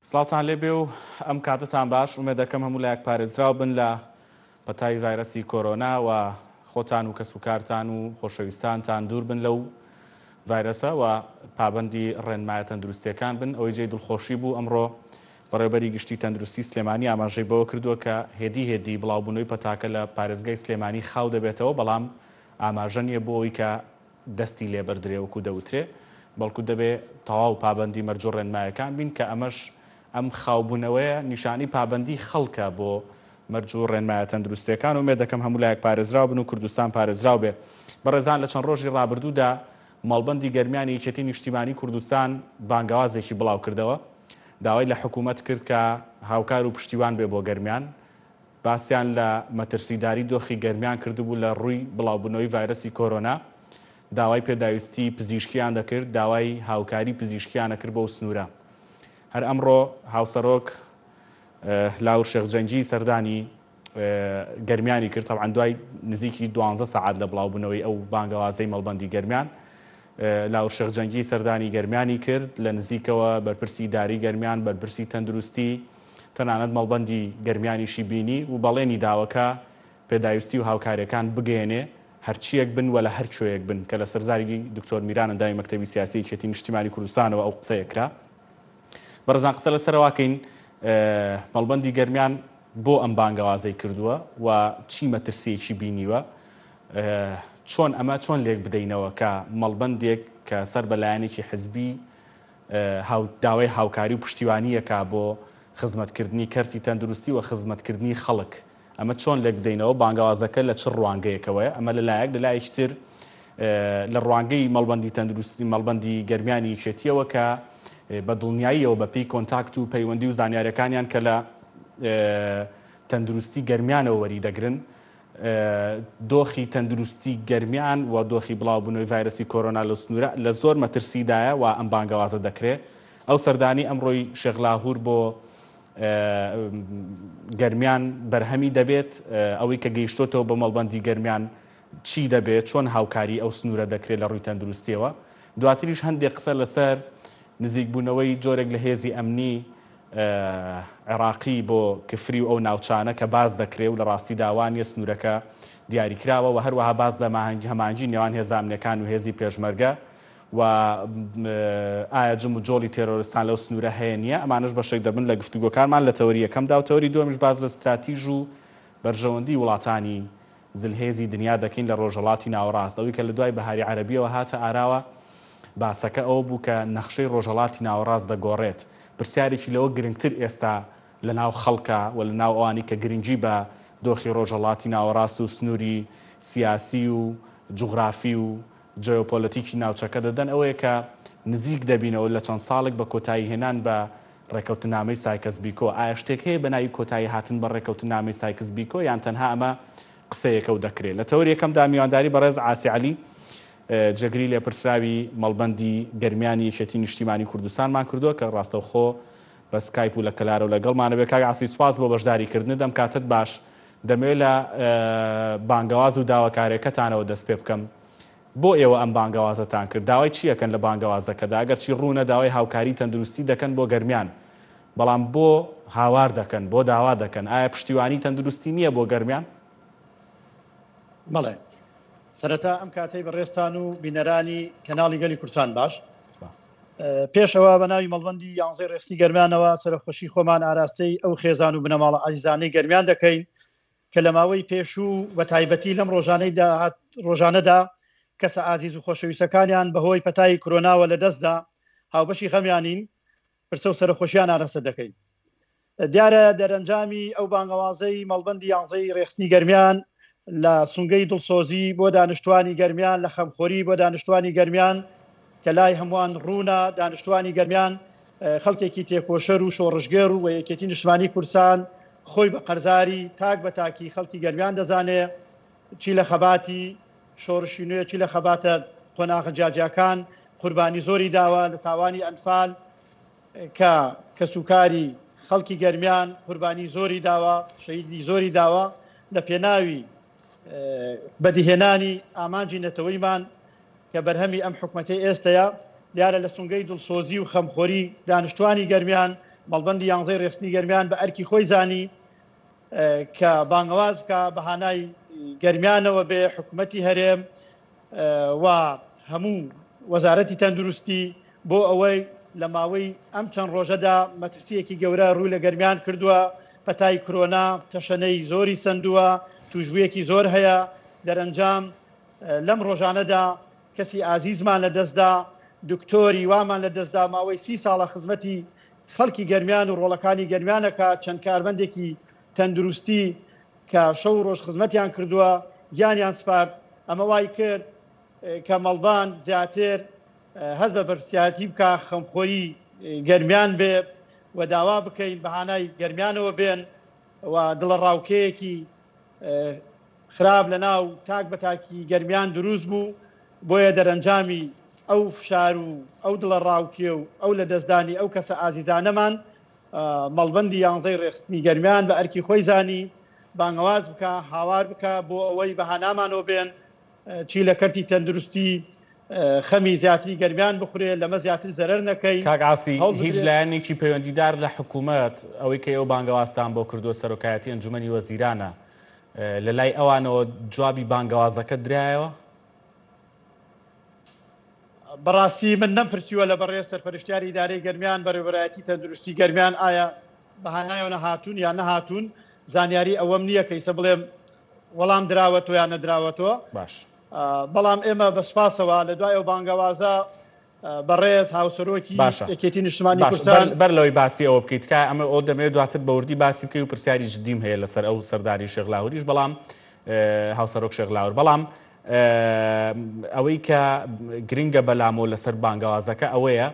سڵاوتان لێبێ و ئەم کاتتان باش ئومێدەکەم هەموو لایەک پارێزراو بن لە پەتای ڤایرەسی کۆرۆنا و خۆتان و کەسوکارتان و خۆشەویستانتان دوور بن لەو ڤایرەسە و پابەندی ڕێنمایە تەندروستیەکان بن. ئەوەی جێی دڵخۆشی بوو ئەمڕۆ بەڕێوەبەری گشتی تەندروستی سلێمانی ئاماژەی بەوە کردووە کە هێدی بڵاوبوونەوەی پەتاکە لە پارێزگای سلێمانی خاو دەبێتەوە، بەڵام ئاماژە نییە بۆ ئەوەی کە دەستی لێبەردرێوەکو دەوترێ، بەڵکو دەبێ تەواو پابەندی مەرج و ڕێنمایەکان بین کە ئەمەش ئەم خاوبوونەوەیە نیشانی پابەندی خەڵکە بۆ مەرج و ڕێنمایە تەندروستیەکان. ومێ دەکەم هەموو لایەک پارێزراو بن و کوردستان پارێزراو بێ. بەڕێزان لە چەند ڕۆژی ڕابردوودا مەڵبەندی گەرمیانی یەکێتی نیشتیمانی کوردستان بانگەوازێکی بڵاو کردەوە، داوای لە حکوومەت کرد کە هاوکار و پشتیوان بێ بۆ گەرمیان، باسییان لە مەترسیداری دۆخی گەرمیان کردبوو لە ڕووی بڵاوبوونەوەی ڤایرەسی کۆرۆنا، داوای پێداویستی پزیشکیان دەکرد، داوای هاوکاری پزیشکیانە کرد بۆ سنوورە. هەر ئەمڕۆ هاوسەرۆک لاور شێخجەنگی سەردانی گەرمیانی کرد، تەبعاً دوای نزیکی 12 سەعات لە بڵاوبوونەوەی ئەو بانگەوازەی مەڵبەندی گەرمیان. لاور شێخجەنگی سەردانی گەرمیانی کرد لە نزیکەوە بەرپرسی داری گەرمیان، بەرپرسی تەندروستی، تەنانەت مەڵبەندی گەرمیانیشی بینی و بەڵێنی داوەکە پێداویستی و هاوکاریەکان بگەێنێ هەرچیەک بن و لە هەر کوێیەک بن، کە لە سەرزاری دکتۆر میران ئەندامی مەکتەبی سیاسی یەکێتی نیشتیمانی کوردستانەوە ئەو قسەیەکرا. بەڕێزان قسە لەسەرەواکەین مەڵبەندی گەرمیان بۆ ئەم بانگەوازەی کردووە و چی مەترسیەکی بینیوە، چۆن لێک بدەینەوە کە مەڵبەندێک کە سەر بەلایەنێکی حزبی داوای هاوکاری و پشتیوانیەکە بۆ خزمەتکردنی کەرتی تەندروستی و خزمەتکردنی خەڵک، ئەمە چۆن لێک بدەینەوە بانگەوازەکە لە چ ڕوانگەیەکەوەیە. ئەمە لەلایەک لەلایەکی تر لە ڕوانگەی مەڵبەندی تەندروستی مەڵبەندی گەرمیانی یەکێتیەوە کە بە دڵنیاییەوە بەپێی کۆنتاکت و پەیوەندی و زانیاریەکانیان کە لە تەندروستی گەرمیانەوە وەری دەگرن، دۆخی تەندروستی گەرمیان و دۆخی بڵاوبوونەوەی ڤایرەسی کۆرۆنا لە سنوورە لە زۆر مەترسیدایە و ئەم بانگەوازە دەکرێت. ئەو سەردانی ئەمڕۆی شێخ لاهوور بۆ گەرمیان بەرهەمی دەبێت، ئەوەی کە گەیشتۆتەوە بە مەڵبەندی گەرمیان چی دەبێت، چۆن هاوکاری ئەو سنوورە دەکرێت لە ڕووی تەندروستیەوە. دواتریش هەندێک قسە لەسەر نزیکبوونەوەی جۆرێک لە هێزی ئەمنی عێراقی بۆ کفری و ئەو ناوچانە کە باز دەکرێت و لە ڕاستی داوانیە سنوورەکە دیاریکراوە و هەروەها باز لە هەمانگی نێوان هێزامنەکان و هێزی پێشمەرگە و ئایا جم و جۆڵی تێرۆریستان لەو سنوورە هەیە نییە. ئەمانش بەشێک دەبن لە گفتوگۆکارمان لە تەوەری یەکەمدا و تەوەری دووەمیش باز لە استراتیژ و بەرژەوەندی وڵاتانی زلهێزی دنیا دەکەین لە ڕۆژهەڵاتی ناوەڕاست، ئەوەی کە لە دوای بەهاری عەرەبیەوە هاتە ئاراوە باسەکە ئەوە بوو کە نەخشەی ڕۆژهەڵاتی ناوەڕاست دەگۆڕێت. پرسیارێکی لەوە گرنگتر ئێستا لە ناو خەڵکە و لە ناو ئەوانی کە گرنگی بە دۆخی ڕۆژهەڵاتی ناوەڕاست و سنووری سیاسی و جوغرافی و جیۆپۆلیتیکی ناوچەکە دەدەن، ئەوەیە کە نزیک دەبینەوە لە چەند ساڵێک بە کۆتایی هێنان بە ڕێکەوتنامەی سایکس بیکۆ. ئایا شتێک هەیە بە ناوی کۆتایی هاتن بە ڕێکەوتنامەی سایکس بیکۆ یان تەنها ئەمە قسەیەکە و دەکرێت. لە تەوەری یەکەمدا میوانداری بەڕێز عاسی عەلی جەگری لێپرسراوی مەڵبەندی گەرمیانی یەکێتی نیشتیمانی کوردستانمان کردووە کە ڕاستەوخۆ بە سکایپ و لە کەلارە و لەگەڵمانە بێ. کاک عاسی سوپاس بۆ بەشداریکردن، دەم کاتت باش. دەمەوێت لە بانگەواز و داواکاریەکەتانەوە دەست پێ بکەم. بۆ ئێوە ئەم بانگەوازەتان کرد، داوای چیەکەن لە بانگەوازەکەدا؟ ئەگەر چی ڕوونە داوای هاوکاری تەندروستی دەکەن بۆ گەرمیان، بەڵام بۆ هاوار دەکەن، بۆ داوا دەکەن، ئایا پشتیوانی تەندروستی نییە بۆ گەرمیان؟ بەڵێ، سەرەتا ئەم کاتەی بەڕێستان و بینەرانی کەناڵی گەلی کورسان باش. پێشەوە بە ناوی مەڵبەندی 11 ڕێخستی گەرمیانەوە سەرخۆشی خۆمان ئاراستەی ئەو خێزان و بنەماڵە عەزیزانەی گەرمیان دەکەین کە لە ماوەی پێشوو بە تایبەتی لەم ڕۆژانەدا کەسە ئازیز و خۆشەویستەکانیان بەهۆی پەتای کۆرۆناوە لە دەستدا هاوبەشی خەمیانین، پرسە و سەرخۆشییان ئاراستە دەکەین. دیارە دەرەنجامی ئەو بانگەوازەی مەڵبەندی 11 ڕێخستی گەرمیان لە سونگەی دڵسۆزی بۆ دانیشتوانی گەرمیان، لە خەمخۆری بۆ دانیشتوانی گەرمیان کە لای هەمووان ڕوونە. دانیشتوانی گەرمیان خەڵکێکی تێکۆشەر و شۆڕژگێر و یەکێتی نیشتیمانی کوردستان خۆی بە قەرزاری تاک بە تاکی خەڵکی گەرمیان دەزانێ، چی لە خەباتی شۆڕشی نوێ، چی لە خەباتە قۆناغە جاجاکان قوربانی زۆری داوە، لە تاوانی ئەنفال کە کەسوکاری خەڵکی گەرمیان قوربانی زۆری داوە، شەهیدی زۆری داوە. لە پێناوی بەدیهێنانی ئامانجی نەتەوەیمان کە بەرهەمی ئەم حکومەتەی ئێستەیە، دیارە لە سونگەی دڵسۆزی و خەمخۆری دانیشتوانی گەرمیان مەڵبەندی 11 ڕێستنی گەرمیان بە ئەرکی خۆی زانی کە بانگەواز بکە بەهانای گەرمیانەوە بێ حکوومەتی هەرێم و هەموو وەزارەتی تەندروستی بۆ ئەوەی لە ماوەی ئەم چەند ڕۆژەدا مەترسیەکی گەورە ڕووی لە گەرمیان کردووە پەتای کۆرۆنا تەشەنەی زۆری سندووە توژبوویەکی زۆر هەیە دەرەنجام لەم ڕۆژانەدا کەسی ئازیزمان لە دەستدا دکتۆری وامان لە دەستدا ماوەی 30 ساڵە خزمەتی خەڵکی گەرمیان و ڕۆڵەکانی گەرمیانەکە چەند کاربەندێکی تەندروستی کە شەو ڕۆژ خزمەتیان کردووە گیانیان سپارد ئەمە وای کرد کە مەڵبان زیاتر هەست بە بەرزایەتی بکە خەمخۆری گەرمیان بێ و داوا بکەین بەهانای گەرمیانەوە بێن و دڵە ڕاوکەیەکی خراپ لە ناو تاک بە تاکی گەرمیان دروست بوو بۆیە دەرەنجامی ئەو فشار و ئەو دڵە ڕاوکێ و ئەو لە دەستدانی ئەو کەسە ئازیزانەمان مەڵبەندی 11 ڕێستنی گەرمیان بە ئەرکی خۆی زانی بانگەواز بکە هاوار بکە بۆ ئەوەی بەهانامانەوە بێن چی لە کەرتی تەندروستی خەمی زیاتری گەرمیان بخورێ لەمە زیاتر زەرەر نەکەی. کاک ئاسی هیچ لایەنێکی پەیوەندیدار لە حکوومەت ئەوەی کە ئێوە بانگەوازتان بۆ کردووە سەرۆکایەتی ئەنجومەنی وەزیرانە لە لای ئەوانەوە جوابی بانگەوازەکە درایەوە؟ بەڕاستی من نەمپرسیوە لە بەڕێز سەرپەرشتیاری ئیدارەی گەرمیان بەڕێوەبەرایەتی تەندروستی گەرمیان ئایا بەهانایەوە نەهاتوون یان نەهاتوون زانیاری ئەوەم نییە کە ئیسە بڵێم وەڵام دراوەتەوە یان نەدراوەتەوە. باش بەڵام ئێمە بەسپاسەوە لە دوای ئەو بانگەوازە بەڕێز هاوسەرۆکی یەکێتی نیشتمانی کوردستان بەر لەوەی باسی ئەوە بکەیت کە ئەمە ئەو دەمێت دواتر بەوردی باسی بکەی و پرسیاری جدیم هەیە لەسەر ئەو سەرداری شێخ لاهوریش بەڵام هاوسەرۆک شێخ لاهور بەڵام ئەوەی کە گرنگە بەلامۆ لەسەر بانگەوازەکە ئەوەیە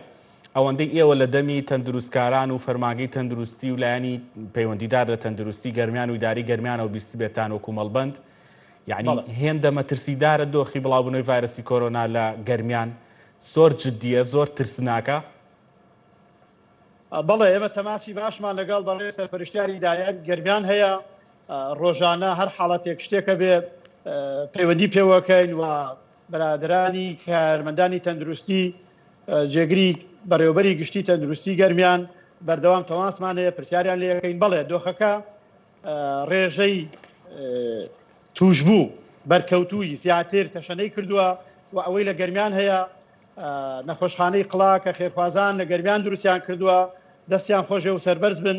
ئەوەندەی ئێوە لە دەمی تەندروستکاران و فەرماگەی تەندروستی و لایەنی پەیوەندیدار لە تەندروستی گەرمیان و ئیداری گەرمیانەوە بیستی بێتان وەکو مەڵبەند یعنی هێندە مەترسیدارە دۆخی بڵاوبوونەوەی ڤایرۆسی کۆرۆنا لە گەرمیان زۆر جددیە زۆر ترسناکە. بەڵێ ئێمە تەماسی باشمان لەگەڵ بەڕێز سەرپەرشتیاری ئیدارەیەک گەرمیان هەیە ڕۆژانە هەر حاڵەتێک شتێکە بێ پەیوەندی پێوەکەین و بەرادرانی کارمەندانی تەندروستی جێگری بەڕێوەبەری گشتی تەندروستی گەرمیان بەردەوام تەماسمان هەیە پرسیاریان لێەکەین. بەڵێ دۆخەکە ڕێژەی توشبوو بەرکەوتووی زیاتر تەشەنەی کردووە و ئەوەی لە گەرمیان هەیە نەخۆشخانەی قڵا کە خێرخوازان لە گەرمیان دروستیان کردووە دەستیان خۆشێ و سەربەرز بن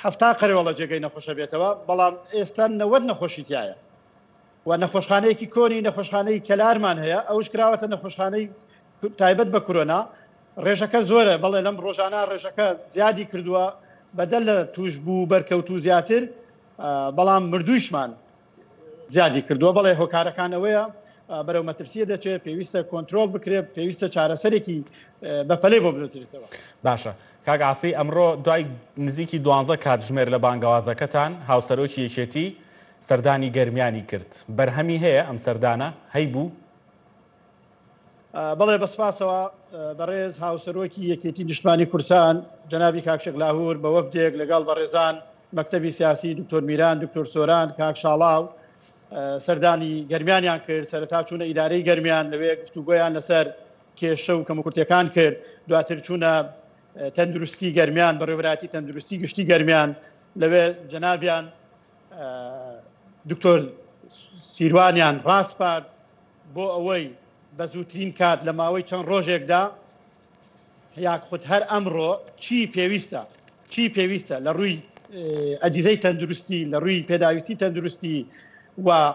70 قەرەوەڵە جێگەی نەخۆشە بێتەوە بەڵام ئێستا 90 نەخۆشی تایە و نەخۆشخانەیەکی کۆنی نەخۆشخانەی کەلارمان هەیە ئەوش کراوەتە نەخۆشخانەی تایبەت بە کۆرۆنا ڕێژەکە زۆرە بەڵێ لەم ڕۆژانە ڕێژەکە زیادی کردووە بەدەل لە توشبوو بەرکەوتوو زیاتر بەڵام مردوویشمان زیادی کردووە. بەڵێ هۆکارەکانەوەیە بەرەو مەترسیە دەچێت پێویستە کۆنتترۆل بکرێت پێویستە چارەسەرێکی بەپەلەی بۆ بدرێتەوە. باشە کاک ئاسی ئەمڕۆ دوای نزیکی 12 کاتژمێر لە بانگەوازەکەتان هاوسەرۆکی یەکێتی سەردانی گەرمیانی کرد بەرهەمی هەیە ئەم سەردانە هەیبوو؟ بەڵێ بەسپاسەوە بەڕێز هاوسەرۆکی یەکێتی نیشتمانی کوردستان جەنابی کاک شێخ لاهور بە وەفدێک لەگەڵ بەڕێزان مەکتەبی سیاسی دکتۆر میران دکتۆر سۆران کاک شاڵاو سەردانی گەرمیانیان کرد سەرەتا چوونە ئیدارەی گەرمیان لەوێ گفتوگۆیان لەسەر کێشە و کەموکورتیەکان کرد دواتر چوونە تەندروستی گەرمیان بەڕێوەبەرایەتی تەندروستی گشتی گەرمیان لەوێ جەنابیان دکتۆر سیروانیان ڕاستپارد بۆ ئەوەی بە زووترین کات لە ماوەی چەند ڕۆژێکدا یاک خودت هەر ئەمڕۆ چی پێویستە لە ڕووی ئەجیزەی تەندروستی لە ڕووی پێداویستی تەندروستی و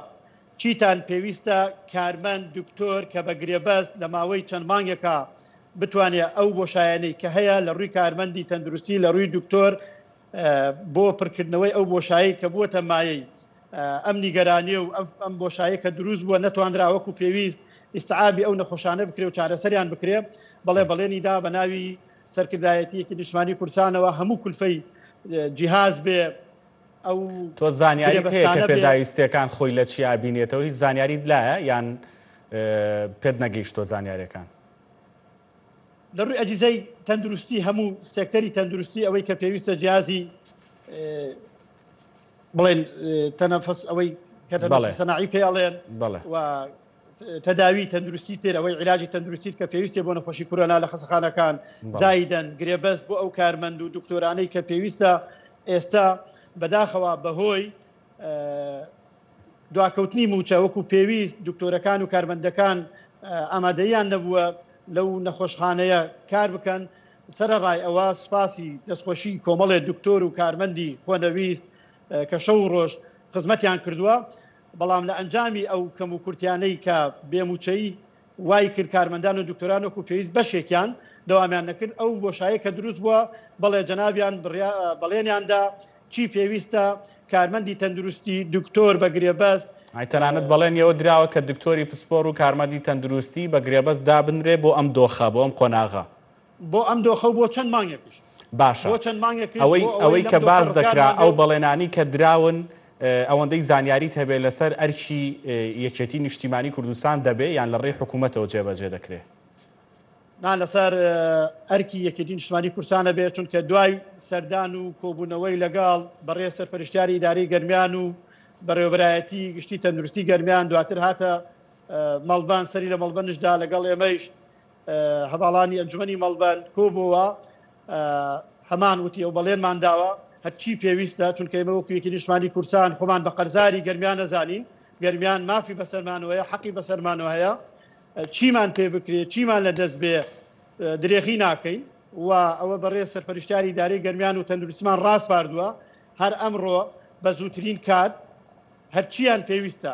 چیتان پێویستە کارمەند دکتۆر کە بە گرێبەست لە ماوەی چەند مانگێکە بتوانێت ئەو بۆشایانەی کە هەیە لە ڕووی کارمەندی تەندروستی لە ڕووی دکتۆر بۆ پڕکردنەوەی ئەو بۆشایی کە بووەتە مایەی ئەم نیگەرانی و ئەم بۆشایی کە دروست بووە نەتوانراوەکو پێویست ئیستعابی ئەو نەخۆشانە بکرێ و چارەسەریان بکرێ. بەڵێ بەڵێنیدا بە ناوی سەرکردایەتیەکی نیشتمانی کوردستانەوە هەموو کولفەی جیهاز بێ ئەو تۆ زانیاریت هەیە کە پێداویستیەکان خۆی لە چیا بینێتەوە هیچ زانیاریت لایە یان پێت نەگەیشتۆ زانیاریەکان؟ لە ڕووی ئەجیزەی تەندروستی هەموو سێکتەری تەندروستی ئەوەی کە پێویستە جیازی بڵێن تەنەفەس ئەوەی کە سەناعی پێڵێن و تەداوی تەندروستی تێر ئەوەی عیلاجی تەندروستیت کە پێویستێ بۆ نەخۆشی کۆرۆنا لە خەسەخانەکان زایدەن گرێبەست بۆ ئەو کارمەند و دکتۆرانەی کە پێویستە ئێستا بەداخەوە بەهۆی دواکەوتنی موچە وەکو پێویست دکتۆرەکان و کارمەندەکان ئامادەیان نەبووە لەو نەخۆشخانەیە کار بکەن سەرەڕای ئەوە سوپاسی دەستخۆشی کۆمەڵێ دکتۆر و کارمەندی خۆنەویست کە شەو و ڕۆژ خزمەتیان کردووە بەڵام لە ئەنجامی ئەو کەم و کورتیانەی کە بێموچەی وای کرد کارمەندان و دکتۆران وەکو پێویست بەشێکیان دەوامیان نەکرد ئەو بۆشایە کە دروست بووە بەڵێ جەنابیان بەڵێنیاندا چی پێویستە کارمەندی تەندروستی دکتۆر بە گرێبەست تەنانەت بەڵێنیەوە دراوە کە دکتۆری پسپۆر و کارمەندی تەندروستی بە گرێبەست دابنرێ بۆ ئەم دۆخە بۆ ئەم قۆناغا بۆ ئەم دۆخە بۆ چەند مانگێکش باشە ئەوەی کە باز دەکرا ئەو بەڵێنانی کە دراون ئەوەندەی زانیاریت هەبێ لەسەر ئەرکی یەکێتی نیشتیمانی کوردستان دەبێ یان لە ڕێی حکوومەتەوە جێبەجێ دەکرێت لەسەر ئەرکی یەکێتی نیشتیمانی کوردستانە بێت چونکە دوای سەردان و کۆبوونەوەی لەگەڵ بەڕێ سەرپەرشتیاری ئیدارەی گەرمیان و بەڕێوەبەرایەتی گشتی تەندروستی گەرمیان دواتر هاتە مەڵبان سەری لە مەڵبەنشدا لەگەڵ ئێمەیش هەواڵانی ئەنجومەنی مەڵبەن کۆبووە هەمان وتی ئەو بەڵێنمان داوە هەرچی پێویستە چونکە ئێمە وەکو یەکێتی نیشتیمانی کوردستان خۆمان بە قەرزاری گەرمیان نەزانین گەرمیان مافی بەسەرمانەوەیە حەقی بەسەرمانەوە هەیە چیمان پێ بکرێت چیمان لە دەست بێ درێغی ناکەین و ئەوە بەڕێ سەرپەرشتیاری ئیدارەی گەرمیان و تەندروستیمان ڕاست پاردووە هەر ئەمڕۆ بە زووترین کات هەرچیان پێویستە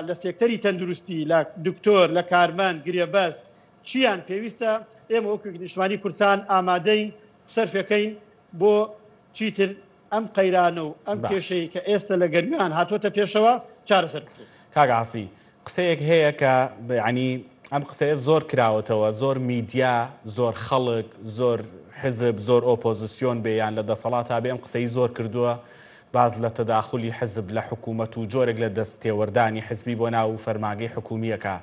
لە سێکتەری تەندروستی لە دکتۆر لە کارمەند گرێبەست چیان پێویستە ئێمە وەکو نیشتیمانی کوردستان ئامادەین سەرفەکەین بۆ چیتر ئەم قەیرانە و ئەم کێشەی کە ئێستا لە گەرمیان هاتوۆتە پێشەوە چارەسەر بکرێت. کاگاسی قسەیەک هەیە کە ینی ئەم قسەیە زۆر کراوەتەوە زۆر میدیا زۆر خەڵک زۆر حزب زۆر ئۆپۆزیسیۆن بێ یان لە دەسەڵات تا بێ ئەم قسەی زۆر کردووە باز لە تەداخلی حزب لە حکوومەت و جۆرێک لە دەستێوەردانی حزبی بۆ ناو فەرماگەی حکوومیەکە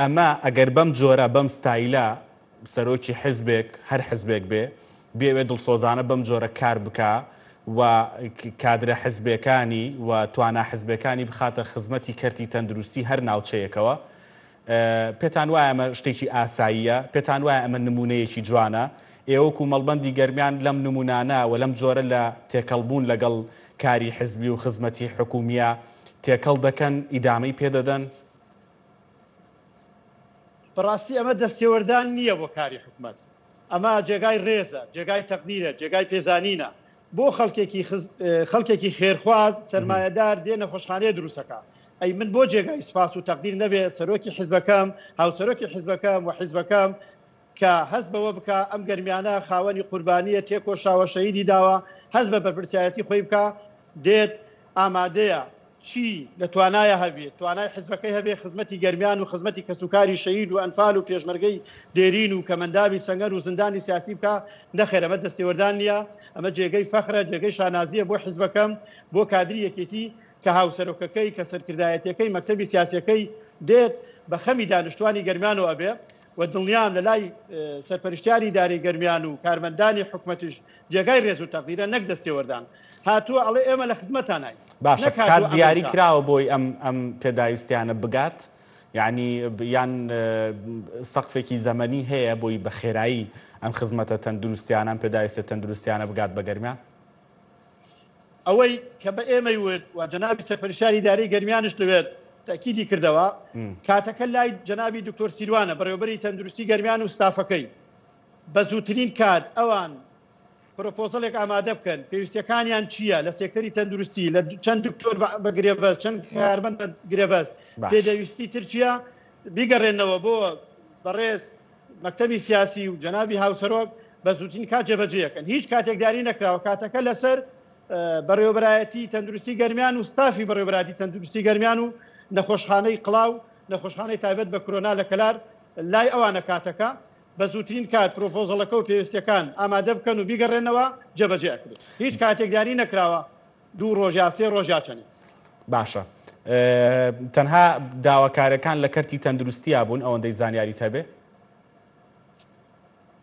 ئەمە ئەگەر بەم جۆرە بەم ستایلە سەرۆکی حزبێک هەر حزبێک بێوێ دڵسۆزانە بەم جۆرە کار بکە و کادرە حزبەکانی و توانا حزبەکانی بخاتە خزمەتی کەرتی تەندروستی هەر ناوچەیەکەوە پێتان وایە ئەمە شتێکی ئاساییە پێتان وایە ئەمە نمونەیەکی جوانە ئێوەکو مەڵبەندی گەرمیان لەم نمونانە و لەم جۆرە لە تێکەڵبوون لەگەڵ کاری حزبی و خزمەتی حکوومیە تێکەڵ دەکەن ئیدامەی پێدەدەن بەڕاستی ئەمە دەستێوەردان نییە بۆ کاری حکوومەت ئەمە جێگای ڕێزە جێگای تەقدیرە جێگای پێزانینە بۆ خەڵکێکی خێرخواز سەرمایەدار دێنە خۆشخانەیە دروستەکە ئەی من بۆ جێگای سوپاس و تەقدیر نەبێ سەرۆکی حیزبەکەم هاوسەرۆکی حیزبەکەم و حیزبەکەم کە هەست بەوە بکە ئەم گەرمیانە خاوەنی قوربانیە تێکۆشاوە شەهیدی داوە هەست بە بەرپرسایەتی خۆی بکە دێت ئامادەیە چی لە توانایە هەبێت توانای حیزبەکەی هەبێ خزمەتی گەرمیان و خزمەتی کەسوکاری شەهید و ئەنفال و پێشمەرگەی دێرین و کەمەنداوی سەنگەر و زندانی سیاسی بکە نەخێر ئەمە دەستێوەردان نییە ئەمە جێگەی فەخرە جێگەی شانازیە بۆ حیزبەکەم بۆ کادری یەکێتی کە هاوسەرۆکەکەی کە سەرکردایەتەکەی مەکتەبی سیاسیەکەی دێت بە خەمی دانیشتوانی گەرمیانەوە ئەبێ و دڵنیام لە لای سەرپەرشتیاری ئیدارەی گەرمیان و کارمەندانی حکوومەتیش جێگای ڕێز و تەقدیرە نەک دەستێوەردان هاتووە ئەڵێ ئێمە لە خزمەتانای باشە کات دیاری کراوە بۆی ئەم پێداویستیانە بگات یعنی یان سەقفێکی زەمەنی هەیە بۆی بە خێرایی ئەم خزمەتە تەندروستیانە پێداویستە تەندروستیانە بگات بە گەرمیان ئەوەی کە بە ئێمەی ورد و جەنابی سەرپەرشتیاری ئیدارەی گەرمیانش دەوێت تاکیدی کردەوە کاتەکە لای جەنابی دکتۆر سیروانە بەڕێوەبەری تەندروستی گەرمیان و ستافەکەی بە زووترین کات ئەوان پرۆپۆزەڵێک ئامادە بکەن پێویستیەکانیان چییە لە سێکتەری تەندروستی لە چەند دکتۆر بە گرێبەست چەند کارمەند بە گرێبەست پێدەویستی تر چییە بیگەڕێنەوە بۆ بەڕێز مەکتەبی سیاسی و جەنابی هاوسەرۆک بە زووترین کات جێبەجێەکەن هیچ کاتێکداری نەکراوە کاتەکە لەسەر بەڕێوەبەرایەتی تەندروستی گەرمیان و ستافی بەڕێوەبەرایەتی تەندروستی گەرمیان و نەخۆشخانەی قڵاو نەخۆشخانەی تایبەت بە کۆرۆنا لە کەلار لای ئەوانە کاتەکە بە زووترین کات پرۆپۆزەڵەکە و پێویستیەکان ئامادە بکەن و بیگەڕێنەوە جێبەجێکرێت هیچ کاتێکداری نەکراوە 2 ڕۆژ یا 3 ڕۆژ چەندێک باشە تەنها داواکارەکان لە کەرتی تەندروستیە بوون ئەوەندەی زانیاریت هەبێ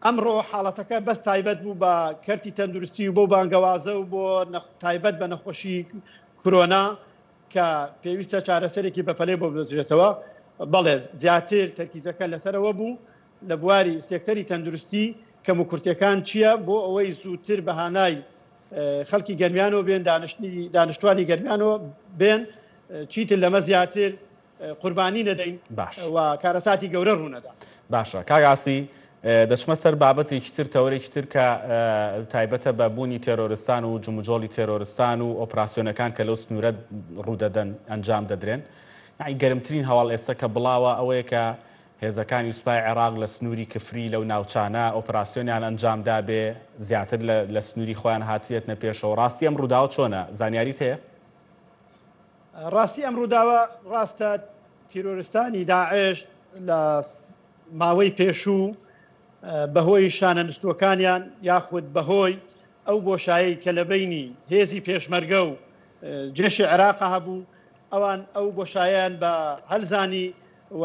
ئەمڕۆ حاڵەتەکە بەس تایبەت بوو بە کەرتی تەندروستی و بۆ بانگەوازە و بۆ تایبەت بە نەخۆشی کۆرۆنا کە پێویستە چارەسەرێکی بەپەلێ بۆ بدەچێتەوە بەڵێ زیاتر تەرکیزەکە لەسەرەوە بوو لە بواری سێکتەری تەندروستی کەم و کورتەکان چییە بۆ ئەوەی زووتر بەهانای خەڵکی گەرمیانەوە بێن دانیشتوانی گەرمیانەوە بێن چیتر لەمە زیاتر قوربانی نەدەین و کارەساتی گەورە ڕوونەدا. باشە کاگاسی دەچمە سەر بابەتێکی تر تەورێکی تر کە تایبەتە بە بوونی تێرۆرستان و جموجۆڵی تێرۆرستان و ئۆپراسیۆنەکان کە لەو سنوورە ڕوودەدەن ئەنجام دەدرێن. یعنی گەرمترین هەواڵ ئێستا کە بڵاوە ئەوەیە کە هێزەکانی سوپای عێراق لە سنووری کفری لەو ناوچانە ئۆپراسیۆنیان ئەنجامدا بێ زیاتر لە سنووری خۆیان هاتوێتنە پێشەوە. ڕاستی ئەم ڕووداوە چۆنە؟ زانیاریت هەیە؟ ڕاستی ئەم ڕووداوە ڕاستە تیرۆرستانی داعش لە ماوەی پێشوو بەهۆی شانە نستوەکانیان یاخود بەهۆی ئەو بۆشایی کە لە بینی هێزی پێشمەرگە و جێشی عێراق هەبوو ئەوان ئەو بۆشایان بە هەلزانی و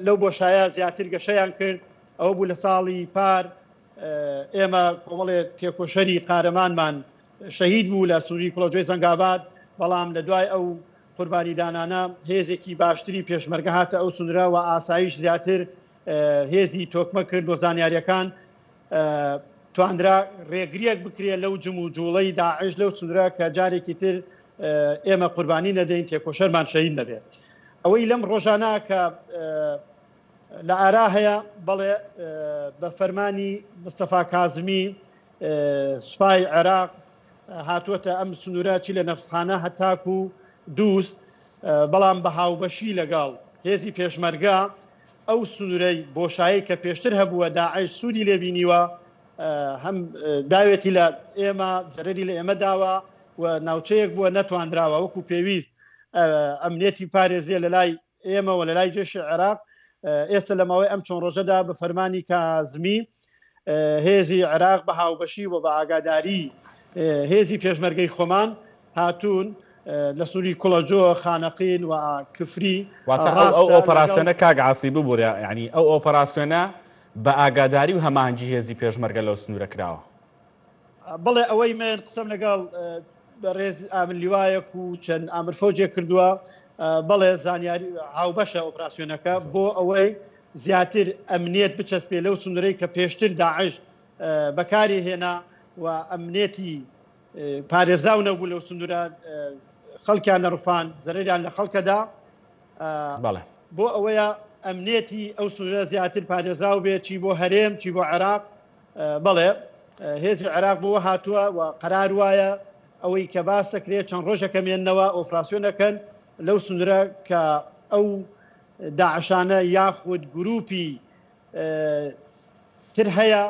لەو بۆشایە زیاتر گەشەیان کرد. ئەوە بوو لە ساڵی پار ئێمە کۆمەڵێ تێکۆشەری قارەمانمان شەهید بوو لە سووری کوڵەجۆی زەنگاباد، بەڵام لە دوای ئەو قوربانیدانانە هێزێکی باشتری پێشمەرگە هاتە ئەو سنوورە و ئاسایش زیاتر هێزی تۆکمە کرد بۆ زانیاریەکان تواندرا ڕێگریەک بکرێت لەو جم و جوڵەی داعش لەو سنوورە کە جارێکی تر ئێمە قوربانی نەدەین تێکۆشەرمان شەهید نەبێت. ئەوەی لەم ڕۆژانە کە لە ئارا هەیە بەڵێ بە فەرمانی مستەفا کازمی سوپای عێراق هاتووەتە ئەم سنوورە چی لە نەفسخانە هەتاکو دووست، بەڵام بە هاوبەشی لەگەڵ هێزی پێشمەرگە ئەو سنوورەی بۆشایی کە پێشتر هەبووە داعش سوودی لێبینیوە هەم داوێتی لە ئێمە زەرری لە ئێمە داوە و ناوچەیەک بووە نەتواندراوە وەکو پێویست ئەمنیەتی پارێزرێ لە لای ئێمە و لە لای جێشی عێراق. ئێستا لە ماوەی ئەم چۆن ڕۆژەدا بە فەرمانی کازمی هێزی عێراق بە هاوبەشی و بە ئاگاداری هێزی پێشمەرگەی خۆمان هاتوون لە سووری کوڵەجۆ خانەقین و کفری. ئەو ئۆپەراسیۆنە کاگعاسی ببوورە، یعنی ئەو ئۆپەراسیۆنە بە ئاگاداری و هەماهەنگی هێزی پێشمەرگە لەو سنوورە کراوە. بڵێ ئەوەی من قسەم لەگەڵ ڕێز ئامر لیوایەک و چەند ئامر فەوجێک کردووە بەڵێ زانیاری هاوبەشە ئۆپراسیۆنەکە بۆ ئەوەی زیاتر ئەمنیەت بچەسپێ لەو سنوورەی کە پێشتر داعش بەکاری هێنا و ئەمنیەتی پارێزراو نەبوو لەو سنوورە خەڵکیان نەڕوفان زەرریان لە خەڵکەدا بۆ ئەوەیە ئەمنیەتی ئەو سنوورە زیاتر پارێزراو بێت چی بۆ هەرێم چی بۆ عێراق. بەڵێ هێزی عێراق بۆ هاتووە و قەرار وایە ئەوەی کە باسەکرێت چەند ڕۆژەکە مێننەوە ئۆپراسیۆنەکەن لەو سنوورە کە ئەو داعشانە یاخود گروپی تر هەیە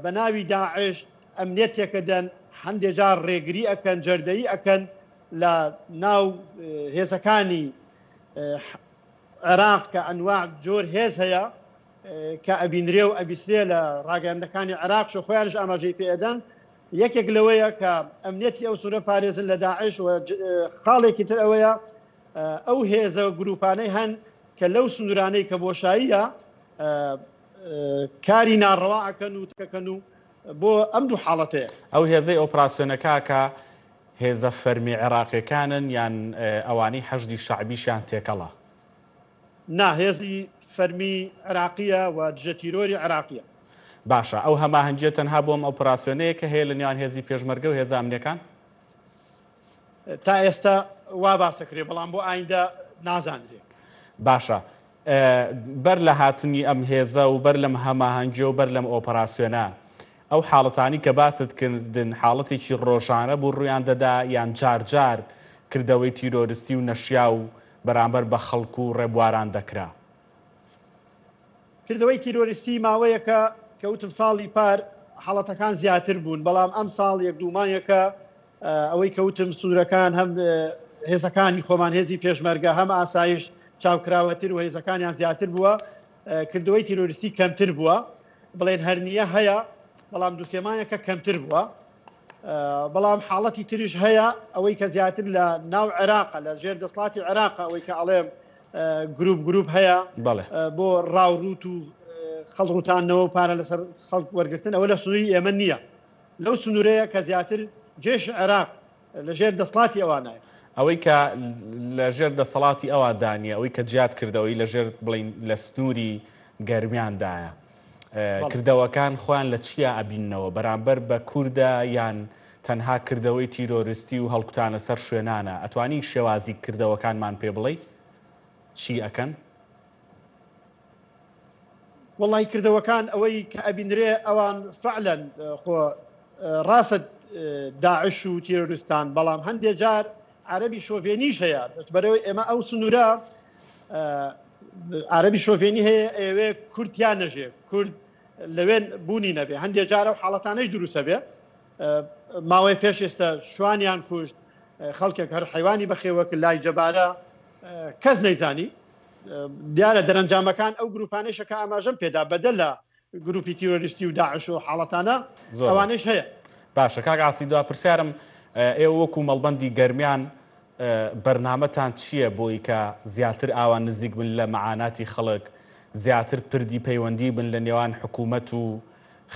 بە ناوی داعش ئەمنیەتێکە دەن هەندێک جار ڕێگری ئەکەن جەردەیی ئەکەن لە ناو هێزەکانی عێراق کە ئەنواع جۆر هێز هەیە کە ئەبینرێ و ئەبیسرێ لە ڕاگەندەکانی عێراق شو خۆیانش ئاماژەی پێدەن. یەکێک لەوەیە کە ئەمنیەتی ئەو سوورە پارێزن لە داعش و خاڵێکی تر ئەوەیە ئەو هێزە گروپانەی هەن کە لەو سنوورانەی کە بۆشاییە کاری ناڕەوا ئەکەن و تکەکەن و بۆ ئەم دوو حاڵەتەیە. ئەو هێزەی ئۆپراسیۆنەکە کە هێزە فەرمی عێراقیەکانن یان ئەوانەی حەشدی شەعبیشیان تێکەڵە؟ نا، هێزی فەرمی عێراقیە و دژە تیرۆری عێراقیە. باشە، ئەو هەماهەنگیە تەنها بۆم ئۆپراسیۆنەیە کە هەیە لە نێوان هێزی پێشمەرگە و هێزە ئەمنیەکان؟ تا ئێستا وا باسەکرێ، بەڵام بۆ ئایندە نازانرێ. باشە، بەر لە هاتنی ئەم هێزە و بەر لەم هەماهەنگیە و بەر لەم ئۆپراسیۆنە ئەو حاڵەتانی کە باست کردن حاڵەتێکی ڕۆژانە بوو ڕوویان دەدا یان جار جار کردەوەی تیرۆریستی و نەشیا و بەرامبەر بە خەڵکو و ڕێبواران دەکرا؟ کردەوەی تیرۆریستی ماوەیەکە کەوتم ساڵی پار حاڵەتەکان زیاتر بوون، بەڵام ئەم ساڵ یەک دوومانیەکە ئەوەی کەوتم سوورەکان هەم هێزەکانی خۆمان هێزی پێشمەرگە هەم ئاسایش چاوکراوەتر و هێزەکانیان زیاتر بووە، کردەوەی تیرۆریستی کەمتر بووە. بڵێن هەرنیە هەیە، بەڵام دووسێمانیەکە کەمتر بووە. بەڵام حاڵەتی تریش هەیە ئەوەی کە زیاتر لە ناو عێراقە لە ژێر دەسڵاتی عێراقە ئەوەی کە ئەڵێم گروپ هەیە بۆ ڕاوڕوت و خەڵڕوتانەوە پارە لەسەر خەڵک وەرگرتن. ئەوە لە سنووری ئێمە نییە، لەو سنوورەیە کە زیاتر جێش عێراق لە ژێر دەسڵاتی ئەوانایە. ئەوەی کە لەژێر دەسەڵاتی ئەوە دانیە ئەوەی کە جیات کردەوەی لەژێر بڵین لە سنووری گەرمیاندایە کردەوەکان خۆیان لە چیە ئەبینەوە بەرامبەر بە کووردە یان تەنها کردەوەی تیرۆریستی و هەڵکوتانە سەر شوێنانە ئەتوانی شێوازی کردەوەکانمان پێ بڵێ چی ئەکەن؟ وڵی کردەوەکان ئەوەی کە ئەبینرێ ئەوان فعلەن خۆ ڕاست داعش و تیرۆریستان بەڵام هەندێک جار عەرەبی شۆڤێنیش هەیە بەرەوەی ئێمە ئەو سنوورە عەرەبی شۆڤێنی هەیە ئێوێ کورتیان نەژێ کورد لەوێن بوونی نەبێ هەندێک جارە و حاڵەتانەی دروستە بێ ماوەی پێش ئێستا شوانیان کوشت خەڵکێک هەر حیوانی بەخێوەکە لای جەبارە کەس نەیزانی دیارە دەرەنجامەکان ئەو گروپانەیشەکە ئاماژەم پێدا بەدەل لە گروپی تیرۆریستی و داعش و حاڵەتانە ئەوانش هەیە باشە کاک ئاسی دوا پرسیارم ئێوە وەکو مەڵبەندی گەرمیان بەرنامەتان چییە بۆی کە زیاتر ئاوان نزیک بن لە مەعاناتی خەڵک زیاتر پردی پەیوەندی بن لە نێوان حکوومەت و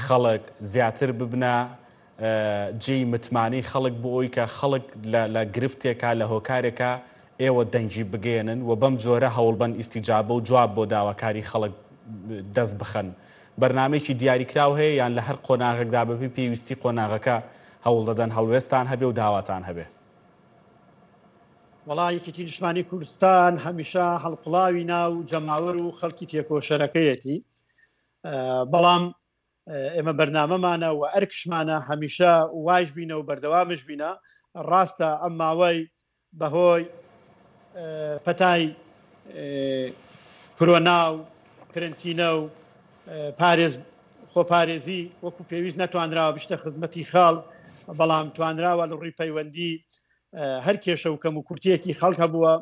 خەڵک زیاتر ببنە جێی متمانی خەڵک بۆ ئەوی کە خەڵک لە گرفتێکە لە هۆکارێکە ئێوە دەنگی بگێنن و بەم جۆرە هەوڵبەن ئیسیجابە و جواب بۆ داواکاری خەڵک دەست بخەن بەرنامێکی دیاریکراو هەیە یان لە هەر قۆناغێکدا بەپی پێویستی قۆناغەکە هەوڵ دەدەن هەڵوێستان هەبێ و داواتان هەبێ وەڵایەکی نیشتمانی کوردستان هەمیشە هەڵقڵاوی ناو جەماوەر و خەڵکی تێکۆشەرەکەیەتی بەڵام ئێمە بەرنامەمانە و ئەرکشمانە هەمیشە وایش بینە و بەردەوامش بینە ڕاستە ئەم ماوەی بەهۆی پەتای کۆرۆنا و کرنتینە و خۆپارێزی وەکو پێویست نەتوانراوە بشتە خزمەتی خاڵ بەڵام توانراوە لە ڕووی پەیوەندی هەر کێشە و کەم و کورتیەکی خەڵکە بووە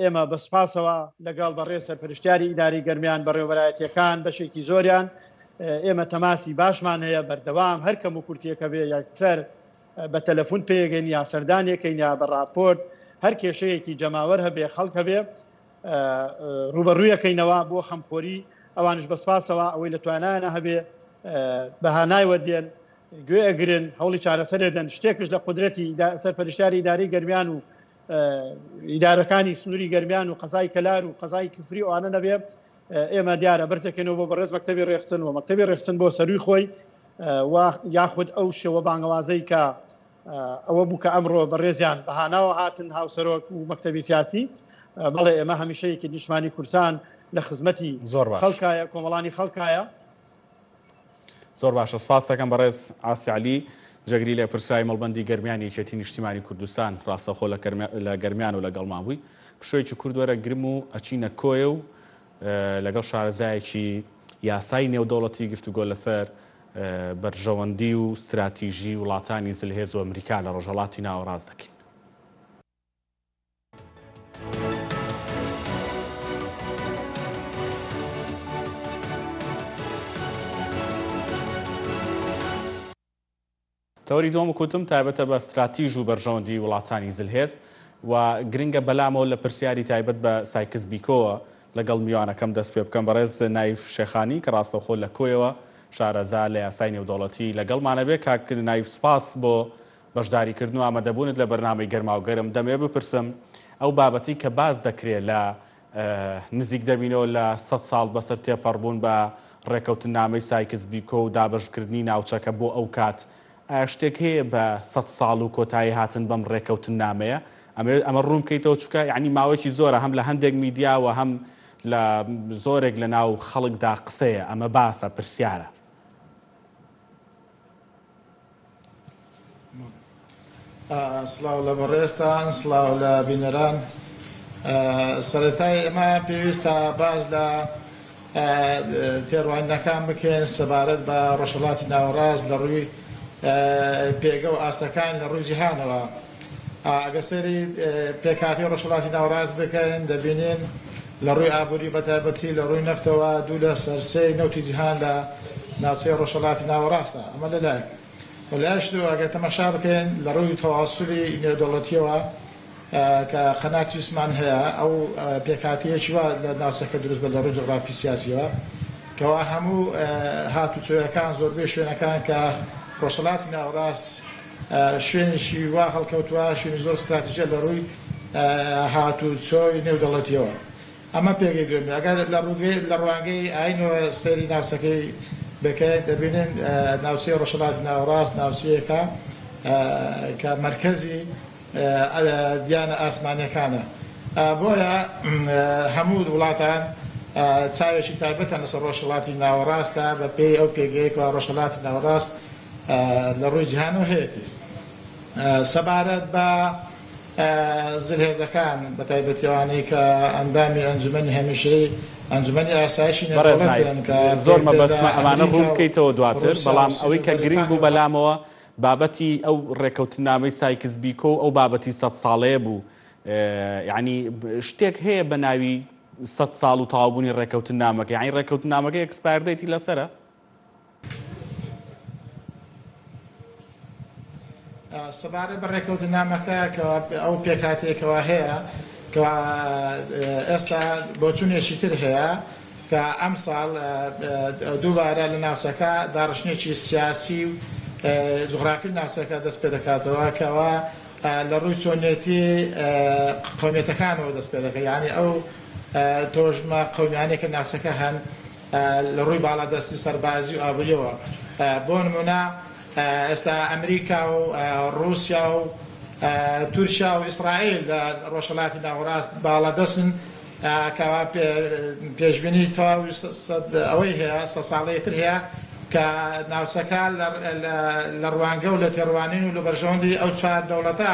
ئێمە بەسپاسەوە لەگەڵ بەڕێ سەرپەرشتیاری ئیداری گەرمیان بەڕێوەبەرایەتیەکان بەشێکی زۆریان ئێمە تەماسی باشمان هەیە بەردەوام هەر کەم و کورتیەکە بێ یەکسەر بە تەلەفۆن پێگەین یا سەردانێکین یا بە ڕاپۆرت هەر کێشەیەکی جەماوەر هەبێ خەڵک هەبێ ڕوبەڕوویەکەینەوە بۆ خەمخۆری ئەوانش بەسپاسەوە ئەوەی لە توانانە هەبێ بەهانای وەردێن گوێ ئەگرن هەوڵی چارەسەرێدەن شتێکش لە قودرەتی سەرپەرشتیاری ئیداری گەرمیان و ئیدارەکانی سنووری گەرمیان و قەزای کەلار و قەزای کفری ئەوانە نەبێ ئێمە دیارە بەرزەکەنەوە بۆ بەڕێز مەکتەبی ڕێخستن و مەکتەبی ڕێخستن بۆ سەروی خۆی یاخود ئەو شێوە بانگەوازەی کە ئەوە بوو کە ئەمڕۆ بەڕێزیان بەهاناوە هاتن هاوسەرۆک و مەکتەبی سیاسی بەڵێ ئێمە هەمیشەیەکی نیشتمانی کوردستان لە خزمەتی خەڵکایە کۆمەڵانی خەڵکایە زۆر باشە سپاس دەکەم بەڕێز ئاسی عەلی جەگری لە پرسایی مەڵبەندی گەرمیانی یەکێتی نیشتیمانی کوردستان ڕاستەخۆ لە گەرمیان و لەگەڵمان بووی پشوویەکی کورد وەرە گرم و ئەچینە کۆیە و لەگەڵ شارەزایەکی یاسای نێودەوڵەتی گفتوگۆ لەسەر بەرژەوەندی و استراتیژی وڵاتانی زلهێز و ئەمریکا لە ڕۆژهەڵاتی ناوەڕاست دەکەین. تەوەری دووەم کوتم تایبەتە بە استراتیژ و بەرژەوەندی وڵاتانی زلهێز و گرنگە بەلامەوە لە پرسیاری تایبەت بە سایکس بیکۆوە لەگەڵ میوانەکەم دەست پێ بکەم بەڕێز نایف شێخانی کە ڕاستەوخۆ لە کۆیەوە شارەزا لە یاسای نێودەوڵەتی لەگەڵمانە بێ کاک نایف سپاس بۆ بەشداریکردن و ئامادەبوونت لە بەرنامەی گەرما و گەرم دەمێ بپرسم ئەو بابەتی کە باز دەکرێت لە نزیک دەبینەوە لە 100 ساڵ بەسەر تێپەڕبوون بە ڕێکەوتنامەی سایکس بیکۆ و دابەشکردنی ناوچەکە بۆ ئەو کات شتێک هەیە بە 100 ساڵ و کۆتایی هاتن بەم ڕێکەوتنامەیە ئەمە ڕوون بکەیتەوە چووکە یعنی ماوەیەکی زۆرە هەم لە هەندێک میدیاوە هەم لە زۆرێک لە ناو خەڵکدا قسەیە ئەمە باسە پرسیارە. سڵاو لە بەڕێستان سڵاو لە بینەران سەرەتای ئەمە پێویستە باز لە تێڕوانینەکان بکەین سەبارەت بە ڕۆژهەڵاتی ناوەڕاست لە ڕووی پێگە و ئاستەکان لە ڕووی جیهانەوە ئەگە سەری پێکاتی ڕۆژهەڵاتی ناوەڕاست بکەین دەبینین لە ڕووی ئابووری بەتایبەتی لە ڕووی نەفتەوە دوو لە سەرسەی نەوتی جیهان لە ناوچەی ڕۆژهەڵاتی ناوەڕاستە ئەمە لەلایەک ولایش دو ئەگە تەماشا بکەین لە ڕووی تەواصلی نێودەوڵەتیەوە کە قەناتی عوسمان هەیە ئەو پێکاتیەکی وا لە ناوچەکە دروست بە لە ڕووی جوغرافی سیاسیەوە کەوا هەموو هاتوچۆیەکان زۆربەی شوێنەکان کە ڕۆژهەڵاتی ناوەڕاست شوێنێکی وا هەڵکەوتووە شوێنی زۆر استراتیژیە لە ڕووی هاتوو چۆی نێودەڵەتیەوە ئەمە پێگەی دوێنێ ئەگەر لە ڕوانگەی ئاینەوە سەیری ناوچەکەی بکەیت دەبینن ناوچەی ڕۆژهەڵاتی ناوەڕاست ناوچەیەکە کە مەرکەزی دیانە ئاسمانیەکانە بۆیە هەموو وڵاتان چاوێکی تایبەتە لەسەر ڕۆژهەڵاتی ناوەڕاستە بە پێی ئەو پێگەیەکەوە ڕۆژهەڵاتی ناوەڕاست لە ڕووی جیهانەوە هەیەی سەبارەت بە زلهێزەکان بە تایبەتیەوانەی کە ئەندامی ئەنجومەنی هەمیشەی ئەنجومەنی ئاسایشی نێودەوڵەتیان کە زۆر مەبەستمە ئەمانە ڕوو بکەیتەوە دواتر بەڵام ئەوەی کە گرنگ بوو بەلامەوە بابەتی ئەو ڕێکەوتنامەی سایکس بیکۆ و ئەو بابەتی 100 ساڵەیە بوو یعنی شتێک هەیە بە ناوی 100 ساڵ و تەواوبوونی ڕێکەوتنامەکە یعنی ڕێکەوتنامەکە ئەکسپایردەیتی لەسەرە سەبارەت بە ڕێکەوتنامەکە ئەو پێکهاتێکەوە هەیە کە ئێستا بۆچوونێکی تر هەیە کە ئەم ساڵ دووبارە لە ناوچەکە داڕشنێکی سیاسی و جوغرافی ناوچەکە دەست پێ دەکاتەوە کەەوە لە ڕووی چۆنێتی قومیەتەکانەوە دەست پێ دەکەن یعنی ئەو تۆژمە قومیانێکە ناوچەکە هەن لە ڕووی باڵادەستی سەربازی و ئابووریەوە بۆ نمونە ئێستا ئەمریکا و رووسیا و تورکیا و ئیسرائیل لە ڕۆژهەڵاتی ناوەڕاست باڵادەستن کەوا پێشبینی تەواوی ئەوەی هەیە 100 ساڵەیەتر هەیە کە ناوچەکە لە ڕوانگە و لە تێڕوانین و لە بەرژەوەندی ئەو چوار دەوڵەتە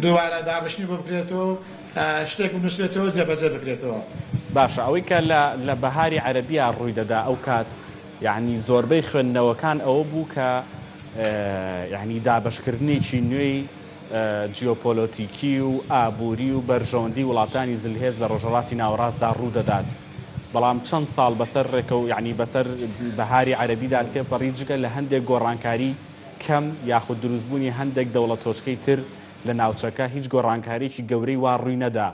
دووبارە دابشنی بۆ بکرێتەوە شتێک بنووسێتەوە جێبەجێ بکرێتەوە باشە ئەوەی کە لە بەهاری عەرەبیە ڕووی دەدا ئەو کات یعنی زۆربەی خوێندنەوەکان ئەوە بوو کە یعنی دابشکردنێکی نوێی جیۆپۆلۆتیکی و ئابووری و بەرژەوەندی وڵاتانی زلهێز لە ڕۆژهەڵاتی ناوەڕاستدا ڕوو دەدات بەڵام چەند ساڵ بەسەر ڕێکە و یعنی بەسەر بەهاری عەرەبیدا تێپەڕی جگە لە هەندێک گۆڕانکاری کەم یاخود دروستبوونی هەندێک دەوڵەت تۆچکەی تر لە ناوچەکە هیچ گۆڕانکاریی گەورەی وا ڕووی نەدا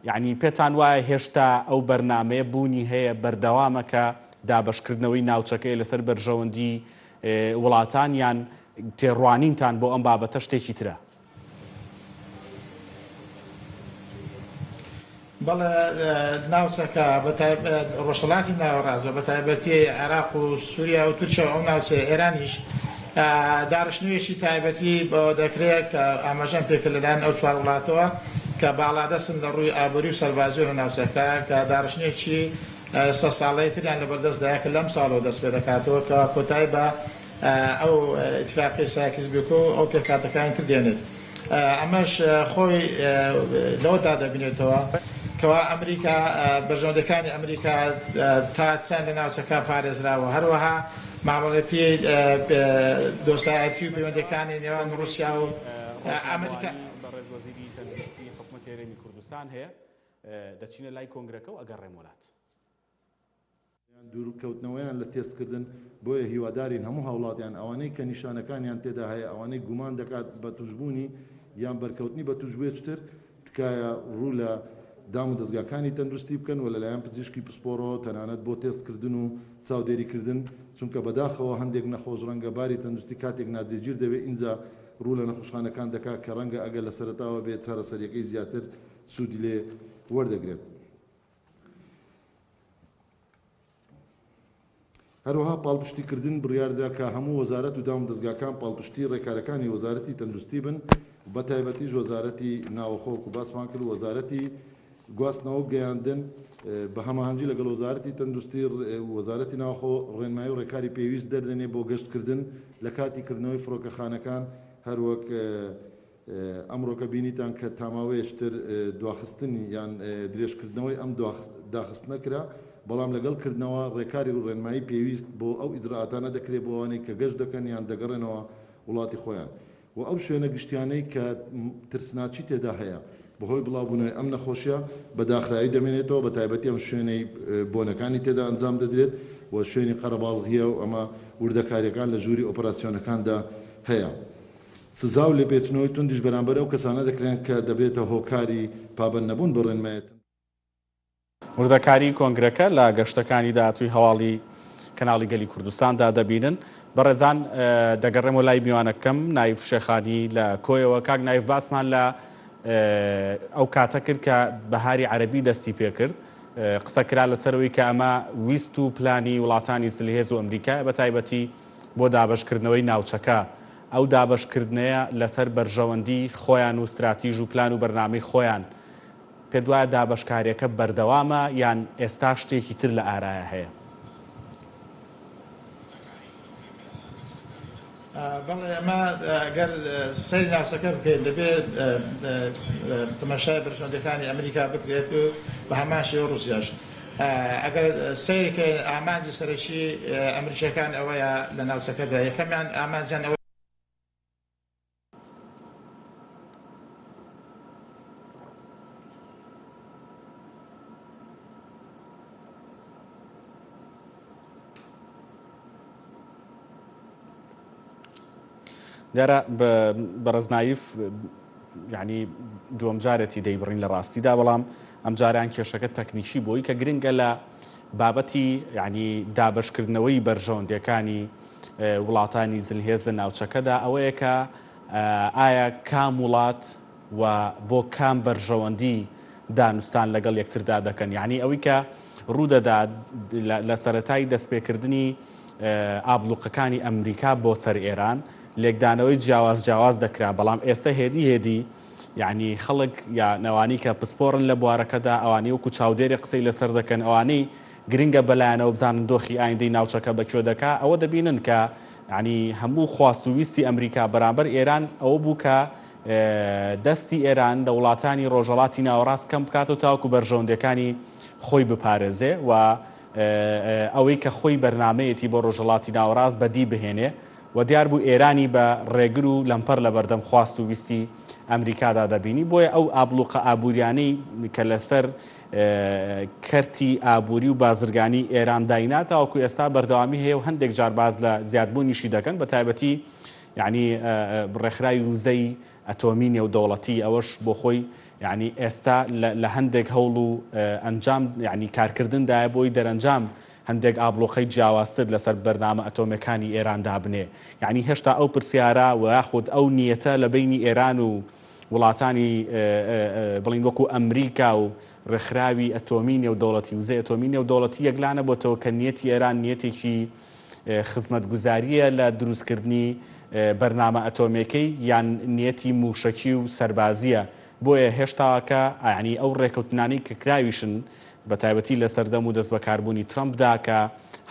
یعنی پێتان وایە هێشتا ئەو بەرنامەیە بوونی هەیە بەردەوامەکە دابشکردنەوەی ناوچەکەی لەسەر بەرژەوەندی وڵاتان یان تێڕوانینتان بۆ ئەم بابەتە شتێکی ترە بەڵێ ناوچەکە ڕۆژهەڵاتی ناوەڕاستە بە تایبەتی عێراق و سووریا و تورکیا ئەو ناوچە ئێرانیش داڕشنوێکی تایبەتی بۆ دەکرێت کە ئاماژەم پێکرد لەلایەن ئەو چوار وڵاتەوە کە باڵادەستن لە ڕووی ئابووری و سەربازی لە ناوچەکە کە داڕشنێکی 100 ساڵەی تریان لەبەردەستدایە کە لەم ساڵەوە دەست پێ دەکاتەوە کە کۆتایی بە ئەو ئیتفاقی سایکس بیکۆ ئەو پێکهاتەکانی تر دێنێت ئەمەش خۆی لەوەدا دەبینێتەوە کەوا ئەمریکا بەرژەوەندەکانی ئەمریکا تا چەند لە ناوچەکە پارێزراوە هەروەها مامەڵەتی دۆستایەتی و پەیوەندیەکانی نێوان رووسیا و ئەمریکا بەڕێزوەزیری تەندروستی حکوومەتی هەرێمی کوردستان هەیە دەچینە لای کۆنگرەکە و ئەگەڕێم وڵات دوورکەوتنەوەیان لە تێستکردن بۆیە هیوادارین هەموو هاوڵاتیان ئەوانەی کە نیشانەکانیان تێدا هەیە ئەوانەی گومان دەکات بە توشبوونی یان بەرکەوتنی بە توشبێتتر تکایە ڕوو لە دام و دەستگاکانی تەندروستی بکەن و لەلایەن پزیشکی پسپۆڕەوە تەنانەت بۆ تێستکردن و چاودێریکردن چونکە بەداخەوە هەندێک نەخۆش ڕەنگە باری تەندروستی کاتێک ناجێگیر دەوێت اینجا ڕوو لە نەخۆشخانەکان دەکات کە ڕەنگە ئەگەر لە سەرەتاوە بێت چارەسەریەکەی زیاتر سوودی لێ وەردەگرێت. هەروەها پاڵپشتیکردن بڕیاردرا کە هەموو وەزارەت و دام دەستگاکان پاڵپشتی ڕێکارەکانی وەزارەتی تەندروستی بن بە تایبەتیش وەزارەتی ناوەخۆ و باسمان کرد وەزارەتی گواستنەوە گەیاندن بە هەماهەنگی لەگەڵ وەزارەتی تەندروستی وەزارەتی ناوەخۆ ڕێنمایی و ڕێکاری پێویست دەردێنێ بۆ گەشتکردن لە کاتی کردنەوەی فڕۆکەخانەکان هەروەک ئەمڕۆکە بینیتان کە تاماوەیەشتر دواخستنی یان درێژکردنەوەی ئەم داخستنە کرا بەڵام لەگەڵکردنەوە ڕێکاری و ڕێنمایی پێویست بۆ ئەو ئیجرئاتانە دەکرێت بۆ ئەوانەی کە گەشت دەکەن یان دەگەڕێنەوە وڵاتی خۆیان و ئەو شوێنە گشتیانەی کە ترسناچی تێدا هەیە بەهۆی بڵاوبوونەوەی ئەم نەخۆشیە بە داخرایی دەمێنێتەوە بە تایبەتی ئەم شوێنەی بۆنەکانی تێدا ئەنجام دەدرێت و شوێنی قەرەباڵغیە و ئەمە وردەکاریەکان لە ژووری ئۆپەراسیۆنەکاندا هەیە. سزا و لێپێچنەوەی توندیش بەرامبەر ئەو کەسانە دەکرێن کە دەبێتە هۆکاری پابەند نەبوون بە ڕێنمایەت. وردەکاری کۆنگرەکە لە گەشتەکانی داهاتووی هەواڵی کەناڵی گەلی کوردستاندا دەبینن بەڕێزان دەگەڕێمەوە لای میوانەکەم نایف شێخانی لە کۆیەوە کاک نایف باسمان لە ئەو کاتە کرد کە بەهاری عەرەبی دەستی پێ کرد قسە کرا لەسەرەوەی کە ئەمە ویست و پلانی وڵاتانی سلهێز و ئەمریکا بە تایبەتی بۆ دابەشکردنەوەی ناوچەکە ئەو دابەشکردنەیە لەسەر بەرژەوەندی خۆیان و استراتیژ و پلان و بەرنامەی خۆیان پێ دوایە دابەشکاریەکە بەردەوامە یان ئێستا شتێکی تر لە ئارایە هەیە؟ بەڵێ ئەمە ئەگەر سەیری ناوچەکە بکەین دەبێت تەماشای بەرژەوەندەکانی ئەمریکا بکرێت و بە هەمان شێوە ڕوسیاش ئەگەر سەیرکەین ئامانجی سەرەکی ئەمریکیەکان ئەوەیە لە ناوچەکەدا یەکەمیان ئامانجیان ئەوە دیارە بەڕێزنایف یعنی دووەم جارێتی دەیبڕین لە ڕاستیدا بەڵام ئەم جاریان کێشەکە تەکنیکی بۆی کە گرنگە لە بابەتی یعنی دابشکردنەوەی بەرژەوەندەکانی وڵاتانی زلهێز لە ناوچەکەدا ئەوەیە کە ئایا کام وڵات و بۆ کام بەرژەوەندی دانوستان لەگەڵ یەکتردا دەکەن یعنی ئەوەی کە ڕوودەدا لە سەرەتای دەستپێکردنی ئابلوقەکانی ئەمریکا بۆ سەر ئێران لێکدانەوەی جیاواز دەکرا بەڵام ئێستا هێدی یعنی خەڵک یا نەوانی کە پسپۆڕن لە بوارەکەدا ئەوانەی وەکو چاودێری قسەی لەسەر دەکەن ئەوانەی گرنگە بەلایەنەوە بزانن دۆخی ئایندەی ناوچەکە بەکوێ دەکا ئەوە دەبینن کە ینی هەموو خواست و ویستی ئەمریکا بەرامبەر ئێران ئەوە بوو کە دەستی ئێران لە وڵاتانی ڕۆژهەڵاتی ناوەڕاست کەم بکات و تاوەکو بەرژەوەندەکانی خۆی بپارێزێ و ئەوەی کە خۆی بەرنامەیەتی بۆ ڕۆژهەڵاتی ناوەڕاست بەدی بهێنێ و دیار بوو ئێرانی بە ڕێگر و لەمپەر لە بەردەم خواست و ویستی ئەمریکادا دەبینی بۆیە ئەو ئابلوقە ئابوووریانەی کە لەسەر کەرتی ئابووری و بازرگانی ئێران داینات تاوەکو ئێستا بەردەوامی هەیە و هەندێک جار باز لە زیادبوونیشی دەکەن بە تایبەتی یعنی ڕێکخراوی روزەی ئەتۆمی نێودەوڵەتی ئەوەش بۆ خۆی یعنی ئێستا لە هەندێک هەوڵ و ئەنجام یعنی کارکردندایە بۆی دەرەنجام هەندێک ئابلۆقەی جیاوازتر لەسەر بەرنامە ئەتۆمەکانی ئێراندا بنێ یعنی هێشتا ئەو پرسیارە و یاخود ئەو نیەتە لە بینی ئێران و وڵاتانی بڵین وەکو ئەمریکا و ڕێکخراوی ئەتۆمی نێودەوڵەتی وزەی ئەتۆمی نێودەوڵەتی یەکلانە بۆتەوە کە نیەتی ئێران نیەتێکی خزمەتگوزاریە لە دروستکردنی بەرنامە ئەتۆمەکەی یان نیەتی موشەکی و سەربازیە بۆیە هێشتاکە ینی ئەو ڕێکەوتنانەی کە کراویشن بە تایبەتی لە سەردەم و دەست بەکاربوونی ترامپدا کە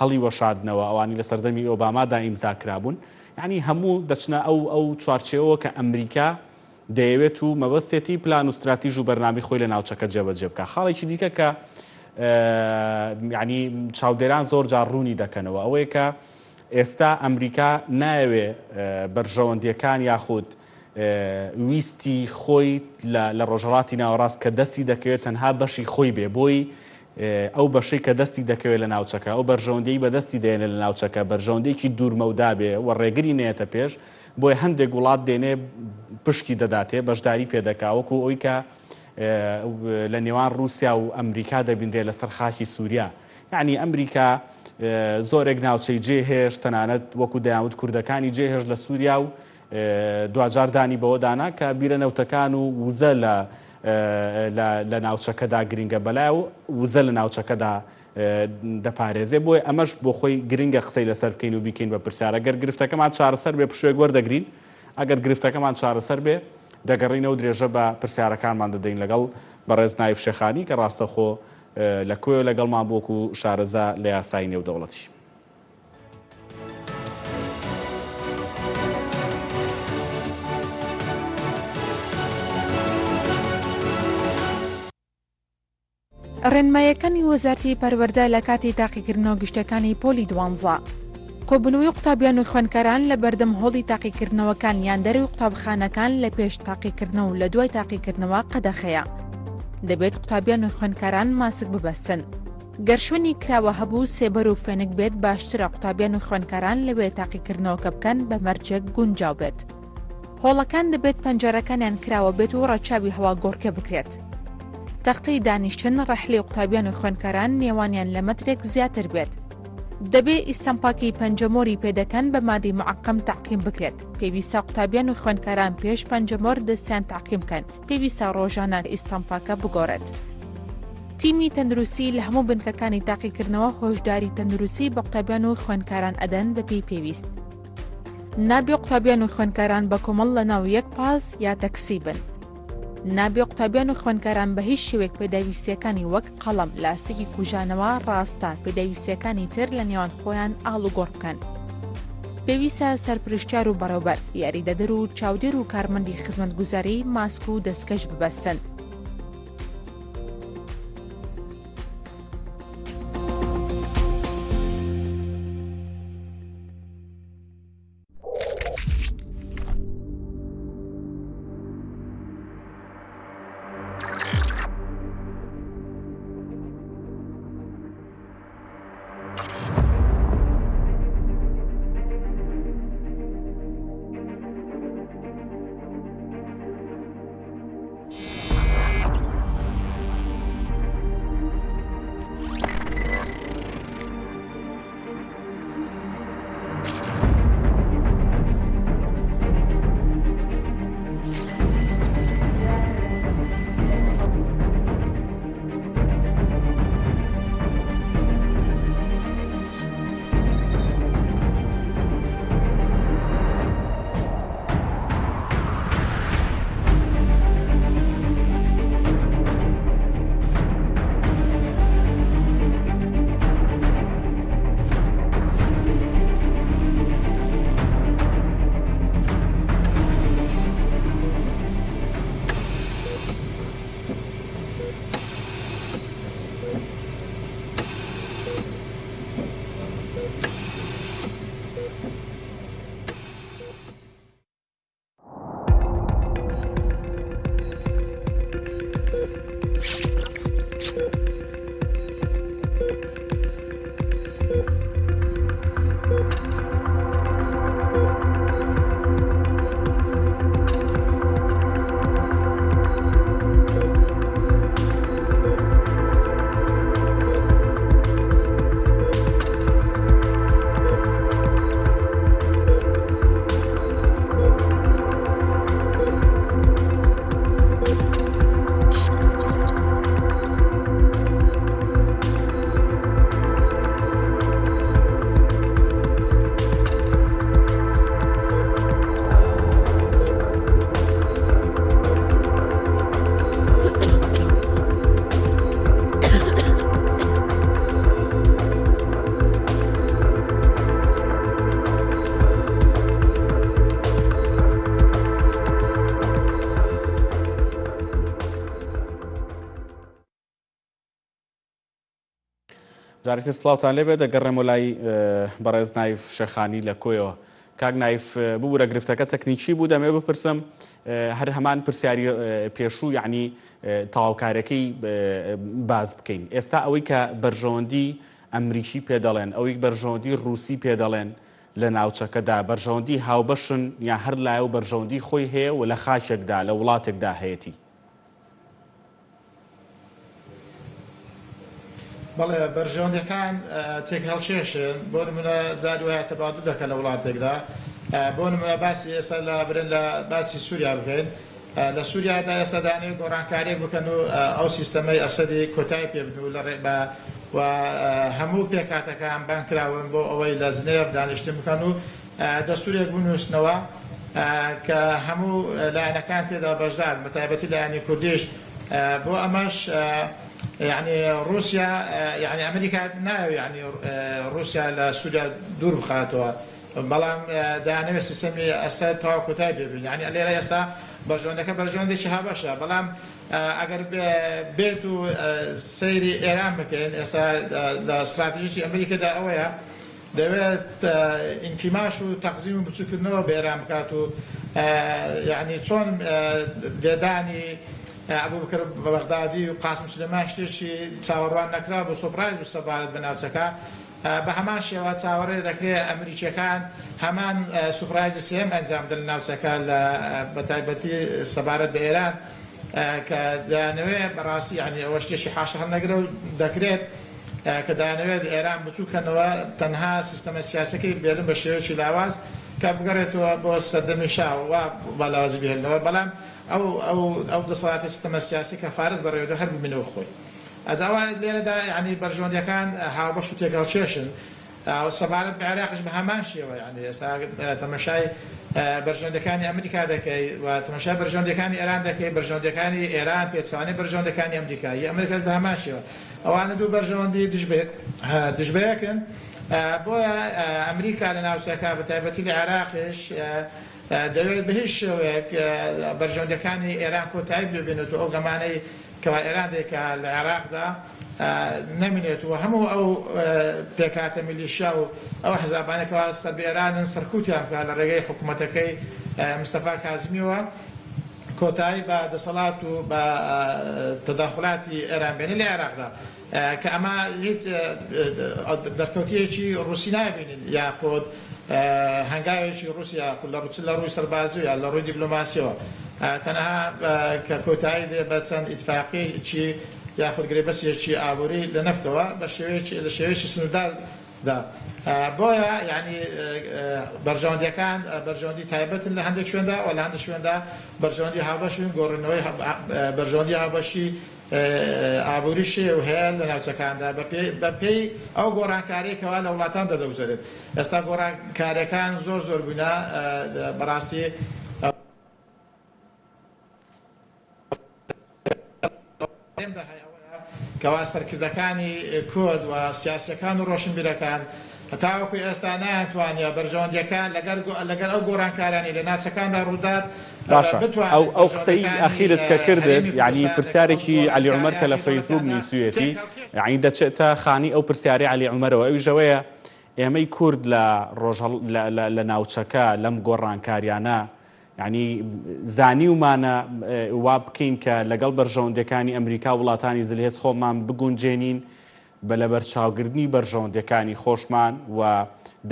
هەڵی وەشادنەوە ئەوانی لە سەردەمی ئۆبامادا ئیمزا کرابوون یعنی هەموو دەچنە ئەو چوارچێەوە کە ئەمریکا دەیەوێت و مەبەستێتی پلان و استراتیژ و بەرنامی خۆی لە ناوچەکە جێبەجێ بکە خاڵێکی دیکە کە ینی چاودێران زۆر جار ڕوونی دەکەنەوە ئەوەیە کە ئێستا ئەمریکا نایەوێ بەرژەوەندیەکان یاخود ویستی خۆی لە ڕۆژهەڵاتی ناوەڕاست کە دەستی دەکەوێت تەنها بەشی خۆی بێ بۆی ئەو بەشەی کە دەستی دەکەوێت لە ناوچەکە ئەو بەرژەوەندەی بە دەستی دێنێ لە ناوچەکە بەرژەوەندێکی دوورمەودا بێ و ڕێگری نێتە پێش بۆی هەندێک وڵات دێنێ پشکی دەداتێ بەشداری پێدەکا وەکو ئەوی کە لە نێوان رووسیا و ئەمریکا دەبیندرێت لەسەر خاکی سووریا یعنی ئەمریکا زۆرێک ناوچەی جێهێش تەنانەت وەکو دەیانوت کوردەکانی جێهێش لە سووریا و دوجاردانی بەوە دانا کە بیرە نەوتەکان و وزە لە ناوچەکەدا گرنگە بەلای و وزە لە ناوچەکەدا دەپارێزێ بۆی ئەمەش بۆ خۆی گرنگە قسەی لەسەر بکەین و بیکەین بە پرسیارە گەر گرفتەکەمان چارەسەر بێ پشوێک وەردەگرین ئەگەر گرفتەکەمان چارەسەر بێ دەگەڕینەوە درێژە بە پرسیارەکانمان دەدەین لەگەڵ بەڕێز نایف شێخانی کە ڕاستەخۆ لە کۆیە لەگەڵمان بۆکو شارەزا لە یاسای نێودەوڵەتی. ڕێنمایەکانی وەزارەتی پەروەردە لە کاتی تاقیکردنەوە گشتەکانی پۆلی 12 کۆبوونەوەی قوتابیان و خوێندکاران لە بەردەم هۆڵی تاقیکردنەوەکان یان دەروی قوتابخانەکان لە پێش تاقیکردنەوە و لە دوای تاقیکردنەوە قەدەخەیە دەبێت قوتابیان و خوێندکاران ماسک ببەستن گەرشوێنی کراوە هەبوو سێبەر و فێنک بێت باشترە قوتابیان و خوێندکاران لەوێ تاقیکردنەوەکە بکەن بە مەرجێک گونجاو بێت هۆڵەکان دەبێت پەنجەرەکانیان کراوە بێت و ڕەچاوی هەوا گۆڕکە بکرێت تەختەی دانیشتن ڕەحلەی قوتابیان و خوێندکاران نێوانیان لە مەترێک زیاتر بێت دەبێ ئیستەمپاکی پەنجەمۆری پێدەکەن بە مادەی معقەم تعقیم بکرێت. پێویستە قوتابیان و خوێندکاران پێش پەنجەمۆر دەستیان تعقیم بکەن. پێویستە ڕۆژانە ئیستەمپاکە بگۆڕێت. تیمی تەندروستی لە هەموو بنکەکانی تاقیکردنەوە هۆشداری تەندروستی بە قوتابیان و خوێندکاران ئەدەن بەپێی پێویست. نابێ قوتابیان و خوێندکاران بە کۆمەڵ لە ناو یەک پاس یا تەکسی بن. نابێ قوتابیان و خوێندکاران بە هیچ شێوێک پێداویستیەکانی وەک قەڵەم، لاستیکی کوژانەوە، ڕاستە، پێداویستیەکانی تر لە نێوان خۆیان ئاڵوگۆڕ بکەن. پێویستە سەرپرشتیار و بەڕێوەبەر، یاریدەدەر و چاودێر و کارمەندی خزمەتگوزاری ماسک و دەستکەش ببەستن. جارێتر سڵاوتان لێبێ دەگەڕێمە لای بەڕێز نایف شەخانی لە کۆیەوە. کاک نایف ببوورە گرفتەکە تەکنیکی بوو دەمێ بپرسم هەر هەمان پرسیاری پێشوو یعنی تەواوکارەکەی باز بکەین. ئێستا ئەوەی کە بەرژەوەندی ئەمریکی پێدەڵێن، ئەوەی بەرژەوەندی ڕووسی پێدەڵێن لە ناوچەکەدا بەرژەوەندی هاوبەشن یا هەر لایە و بەرژەوەندی خۆی هەیە و لە خاچێکدا لە وڵاتێکدا هەیەتی؟ بەڵێ بەرژەوەندەکان تێک هەڵچێشن. بۆ نمونە جاری وایە تەبادل دەکەن لە وڵاتێکدا. بۆ نمونە باسی ئێستا لە برن لە باسی سووریا بکەین. لە سووریادا ئێستا دانێ گۆڕانکاریێک بکەن و ئەو سیستەمەی ئەسەدی کۆتای پێ بن و لە ڕێبە و هەموو پێکاتەکان بانکراون بۆ ئەوەی لە زنێر دانیشتن بکەن و دەستورێک بنووسنەوە کە هەموو لایەنەکان تێدا بەشدار بە تایبەتی لایەنی کوردیش. بۆ ئەمەش يعني روسيا يعني أمريكا ناوي يعني روسيا لسوريا دور بخاتوا بلام دانه سیستمی ئەسەد تەواو کۆتای بێبین. يعني لێرە ئێستا بەرژەوەندەکە بەرژەوەندێکی هاوبەشە، بەڵام ئەگەر بێت و سەیری ئێران بکەین ئێستا لە استراتیژیی ئەمریکادا ئەوەیە دەوێت ئینکیماش و تەقزیم و بچووکردنەوە بە ئێران بکات و يعني چۆن دێدانی ئەبوو بکر بە بەغدادی و قاسم سلێمان شتێکی چاوەڕوان نەکرا بۆ سۆپرایز بوو سەبارەت بە ناوچەکە. بە هەمان شێوە چاوەڕێ دەکرێت ئەمریکیەکان هەمان سوپرایزی سێم ئەنجام بدەن ناوچەکە لە بەتایبەتی سەبارەت بە ئێران کە دەیانەوێت بەڕاستی یعنی ئەوە شتێکی حاشە هەڵنەگرە و دەکرێت کە دەیانەوێت ئێران بچووکەنەوە تەنها سیستەمە سیاسەکەی بێنن بە شێوەیەکی لاواز کە بگەڕێتەوە بۆ سەردەمی شاو وا بەلاوازی بهێنەوە بەڵام ئەو دەسەڵاتی سیستەمە سیاسی کە فارس بەڕێوەدا هەر ببینەوە خۆی ئەجاوا لێرەدا یعنی بەرژەوەندیەکان هاوبەش و تێگەڵچێشن سەبارەت بە عێراقیش بە هەمان شێوە یعنی ئێستا تەماشای بەرژەوەندەکانی ئەمریکا دەکەی و تەماشای بەرژەوەندەکانی ئێران دەکەی بەرژەوەندەکانی ئێران پێچوانەی بەرژەوەندەکانی ئەمریکایی ئەمریکاش بە هەمان شێوە ئەوانە دوو بەرژەوەندی دژبەیەکن بۆیە ئەمریکا لە ناوچەکە بە تایبەتی لە عێراقیش دەوێت بە هیچ شێوەیەک بەرژەوەندەکانی ئێران کۆتایی ببێنێت و ئەو گەمانەی کەوا ئێران دێکە لە عێراقدا نەمێنێتەوە هەموو ئەو پێکاتە میلیشیا و ئەو حزابانێکەوە سەر بە ئێرانن سەرکوتیان بکات لە ڕێگەی حکوومەتەکەی مستەفا کازمیەوە کۆتایی بە دەسەڵات و بە تەداخلاتی ئێرانبێنی لە عێراقدا کە ئەمە هیچ دەرکەوتیەکی ڕووسی نابینین یاخۆت هەنگاوێکی رووسیا لە ڕووی سەربازی یا لە ڕووی دیپلۆماسیەوە تەنها کە کۆتایی دێ بە چەند ئیتفاقیەکی یاخود گرێبەسیەکی ئابووری لە نەفتەوە لە شێوەیەکی سنوورداردا بۆیە یعنی بەرژەوەندیەکان بەرژەوەندی تایبەتن لە هەندێک شوێندا و لە هەندێک شوێندا بەرژەوەندی هاوبەشن گۆڕینەوەی بەرژەوەندی هاوبەشی ئابووری شێو هەیە لە ناوچەکاندا بە پێی ئەو گۆڕانکاریەکەوە لە وڵاتان دەدەوزێت ئێستا گۆڕانکاریەکان زۆر بووینە بەڕاستی کەوا سەرکردەکانی کورد و سیاسەکان و ڕۆشنبیرەکان هەتاوەکوی ئێستا نایانتوانیا بەرژەوەندیەکان لەگەر ئەو گۆڕانکارانی لە ناوچەکاندا ڕوودات باشە ئەو قسەی ئەخیرت کە کردت یعنی پرسیارێکی علی عومەر کە لە فەیسبوک نووسویەتی یعنی دەچێتە خانی ئەو پرسیاری علی عومەرەوە ئەوی ژەوەیە ئێمەی کورد لە ناوچەکە لەم گۆڕانکاریانە یعنی زانیومانە وا بکەین کە لەگەڵ بەرژەوەندەکانی ئەمریکا وڵاتانی زلهێز خۆمان بگونجێنین بە لەبەر چاوگرتنی بەرژەوەندەکانی خۆشمان و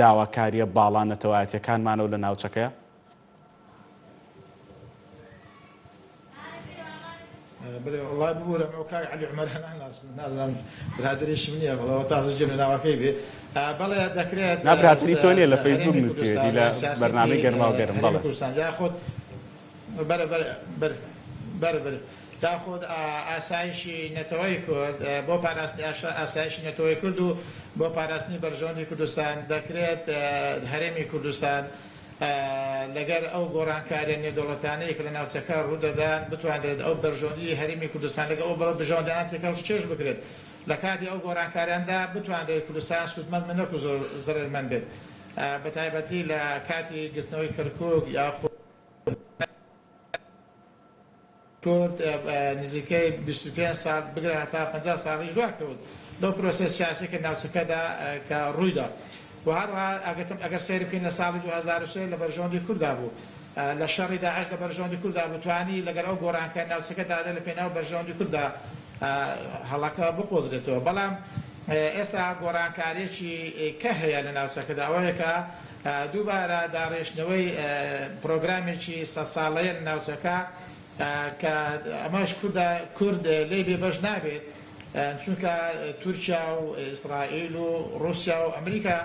داواکاریە باڵا نەتەوایەتیەکانمانەوە لە ناوچەکەیە والله بقول كاي علي عمر نازل بهادريش مني والله تاسو جمله ناوكي بي بلا ذكريات نبراتني توني لا فيسبوك نسيتي لا برنامج گرما و گرم بلا ياخذ بر تاخذ اسایشی نتوی کرد بۆ پاراستنی ئاسایشی نەتەوەی کرد و بۆ پاراستنی بەرژەوەندی کوردستان دەکرێت هەرێمی کوردستان لەگەر ئەو گۆڕانکاریە نێودەوڵەتانەیە کە لە ناوچەکە ڕوودەدان بتوانێت ئەو بەرژەوەندی هەرێمی کوردستان لەگە ئەو بەرژەوەندیان تێکەڵ چێژ بکرێت لە کاتی ئەو گۆڕانکاریاندا بتوانێت کوردستان سوودمەند نەک و زۆر زەرمەند بێت بە تایبەتی لە کاتی گرتنەوەی کەرکووک یاخۆ کورد نزیکەی 25 ساڵ بگرە هەتا 50 ساڵیش دواکەوت لەو پرۆسە سیاسی کە ناوچەکەدا کە ڕوویدا و هەروەها ئەگەر سەیری بکەین لە ساڵی 2003 لە بەرژەوەندی کووردا بوو لە شەڕی داعش لە بەرژەوەندی کووردا بتوانی لەگەر ئەو گۆڕانکاری ناوچەکەدا لە پێناو بەرژەوەندی کووردا هەڵەکە بقۆزرێتەوە بەڵام ئێستا گۆڕانکاریەکی کە هەیە لە ناوچەکەدا ئەوەیە کە دووبارە داڕێژنەوەی پرۆگرامێکی 100 ساڵەیە لە ناوچەکە کە ئەمەش کورد لێ بێبەش نابێت چونکە تورکیا و ئیسرائیل و رووسیا و ئەمریکا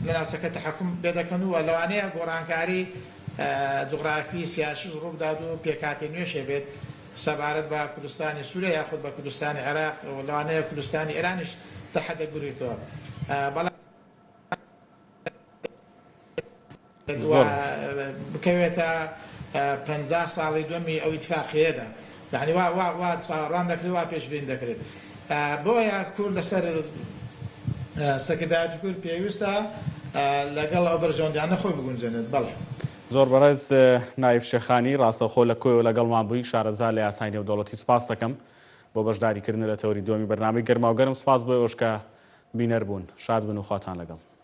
لە ناوچەکە تەحەکوم پێدەکەن و لەوانەیە گۆڕانکاری جوغرافی سیاسی ڕوو بدات و پێکاتی نوێشێ بێت سەبارەت بە کوردستانی سووریا یاخود بە کوردستانی عێراق و لەوانەیە کوردستانی ئێرانیش تەحەدەگوڕێتەوە بەڵام بکەوێتە 50 ساڵی دومی ئەو ئیتفاقیەدا یعنی وا چاوەڕوان دەکرێت وا پێشبین دەکرێت بۆیە کورد لەسەر سەکردایەتی کورد پێویستە لەگەڵ ئەو بەرژەوەندیانە خۆی بگونجێنێت بەڵێ زۆر بەڕێز نایف شێخانی ڕاستەوخۆ لە کۆیەوە لەگەڵمان بووی شارەزا لە یاسای نێودەوڵەتی سوپاس دەکەم بۆ بەشداریکردن لە تەوری دووەمی بەرنامەی گەرما و گەرم سوپاس بۆ ئەوش کە بینەر بوون شاد بن و خواتان لەگەڵ